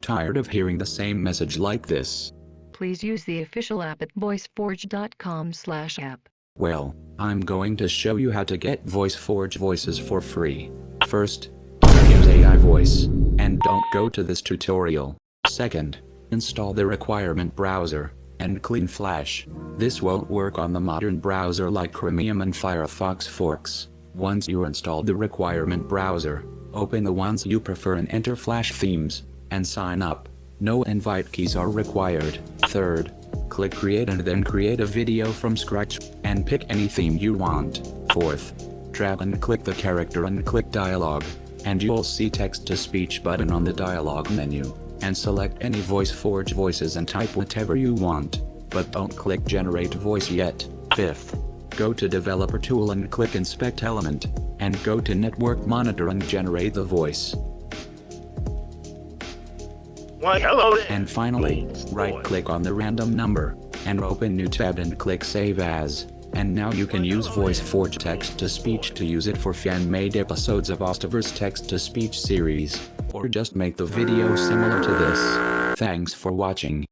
Tired of hearing the same message like this? Please use the official app at voiceforge.com/app. Well, I'm going to show you how to get Voiceforge voices for free. First, use AI voice, and don't go to this tutorial. Second, install the requirement browser, and clean Flash. This won't work on the modern browser like Chromium and Firefox forks. Once you install the requirement browser, open the ones you prefer and enter Flash themes, and sign up. No invite keys are required. Third, click create and then create a video from scratch, and pick any theme you want. Fourth, drag and click the character and click dialogue, and you'll see text-to-speech button on the dialogue menu, and select any Voiceforge voices and type whatever you want, but don't click generate voice yet. Fifth, go to developer tool and click inspect element, and go to network monitor and generate the voice. Why, hello there. And finally, right-click on the random number, and open new tab and click Save As. And now you can use Voiceforge text-to-speech to use it for fan-made episodes of Ostaverse text-to-speech series, or just make the video similar to this. Thanks for watching.